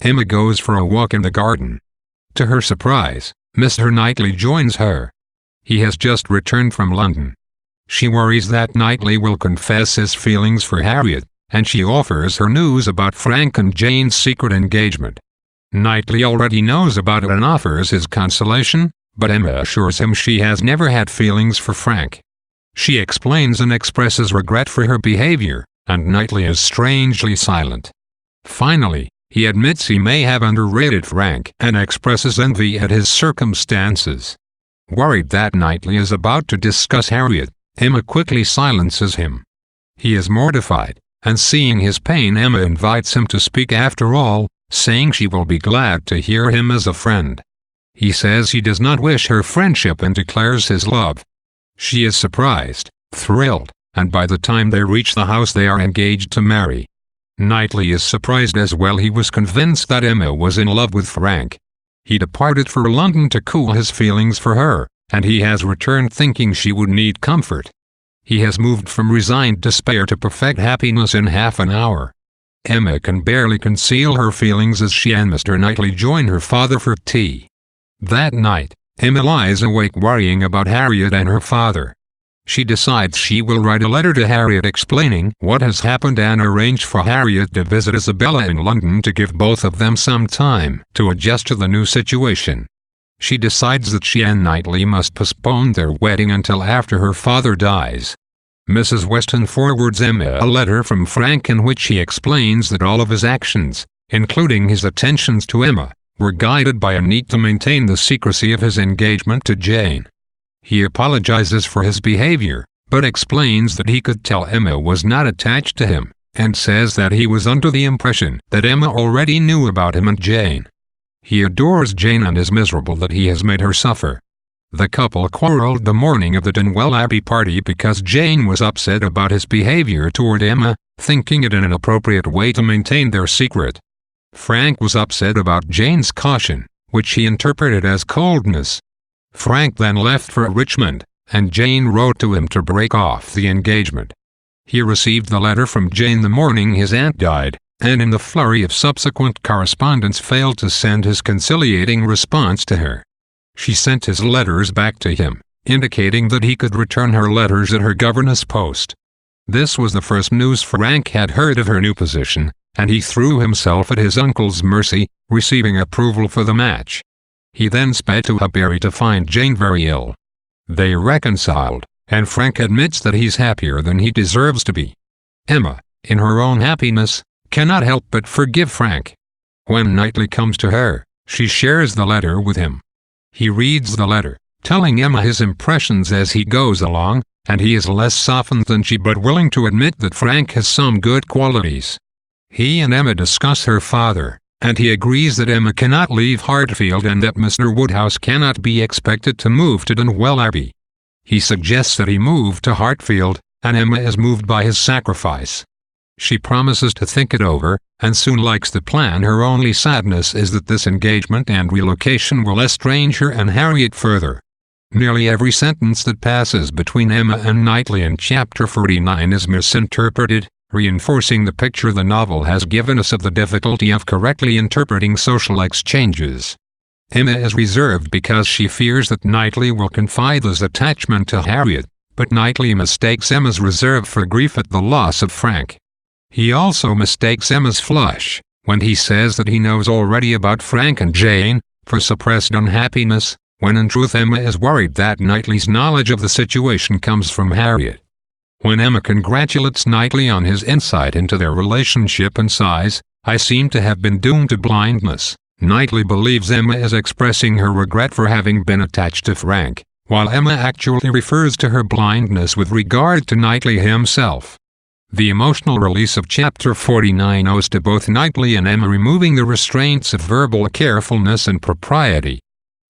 Emma goes for a walk in the garden. To her surprise, Mr. Knightley joins her. He has just returned from London. She worries that Knightley will confess his feelings for Harriet, and she offers her news about Frank and Jane's secret engagement. Knightley already knows about it and offers his consolation, but Emma assures him she has never had feelings for Frank. She explains and expresses regret for her behavior, and Knightley is strangely silent. Finally, he admits he may have underrated Frank and expresses envy at his circumstances. Worried that Knightley is about to discuss Harriet, Emma quickly silences him. He is mortified, and seeing his pain, Emma invites him to speak after all, saying she will be glad to hear him as a friend. He says he does not wish her friendship and declares his love. She is surprised, thrilled, and by the time they reach the house they are engaged to marry. Knightley is surprised as well. He was convinced that Emma was in love with Frank. He departed for London to cool his feelings for her, and he has returned thinking she would need comfort. He has moved from resigned despair to perfect happiness in half an hour. Emma can barely conceal her feelings as she and Mr. Knightley join her father for tea. That night, Emma lies awake worrying about Harriet and her father. She decides she will write a letter to Harriet explaining what has happened and arrange for Harriet to visit Isabella in London to give both of them some time to adjust to the new situation. She decides that she and Knightley must postpone their wedding until after her father dies. Mrs. Weston forwards Emma a letter from Frank in which he explains that all of his actions, including his attentions to Emma, were guided by a need to maintain the secrecy of his engagement to Jane. He apologizes for his behavior, but explains that he could tell Emma was not attached to him, and says that he was under the impression that Emma already knew about him and Jane. He adores Jane and is miserable that he has made her suffer. The couple quarreled the morning of the Donwell Abbey party because Jane was upset about his behavior toward Emma, thinking it an inappropriate way to maintain their secret. Frank was upset about Jane's caution, which he interpreted as coldness. Frank then left for Richmond, and Jane wrote to him to break off the engagement. He received the letter from Jane the morning his aunt died, and in the flurry of subsequent correspondence failed to send his conciliating response to her. She sent his letters back to him, indicating that he could return her letters at her governess post. This was the first news Frank had heard of her new position, and he threw himself at his uncle's mercy, receiving approval for the match. He then sped to Highbury to find Jane very ill. They reconciled, and Frank admits that he's happier than he deserves to be. Emma, in her own happiness, cannot help but forgive Frank. When Knightley comes to her, she shares the letter with him. He reads the letter, telling Emma his impressions as he goes along, and he is less softened than she but willing to admit that Frank has some good qualities. He and Emma discuss her father, and he agrees that Emma cannot leave Hartfield and that Mr. Woodhouse cannot be expected to move to Donwell Abbey. He suggests that he move to Hartfield, and Emma is moved by his sacrifice. She promises to think it over, and soon likes the plan. Her only sadness is that this engagement and relocation will estrange her and Harriet further. Nearly every sentence that passes between Emma and Knightley in Chapter 49 is misinterpreted, reinforcing the picture the novel has given us of the difficulty of correctly interpreting social exchanges. Emma is reserved because she fears that Knightley will confide his attachment to Harriet, but Knightley mistakes Emma's reserve for grief at the loss of Frank. He also mistakes Emma's flush, when he says that he knows already about Frank and Jane, for suppressed unhappiness, when in truth Emma is worried that Knightley's knowledge of the situation comes from Harriet. When Emma congratulates Knightley on his insight into their relationship and sighs, "I seem to have been doomed to blindness," Knightley believes Emma is expressing her regret for having been attached to Frank, while Emma actually refers to her blindness with regard to Knightley himself. The emotional release of Chapter 49 owes to both Knightley and Emma removing the restraints of verbal carefulness and propriety.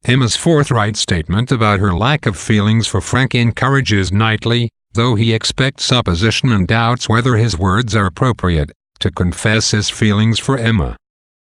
Emma's forthright statement about her lack of feelings for Frank encourages Knightley, though he expects opposition and doubts whether his words are appropriate, to confess his feelings for Emma.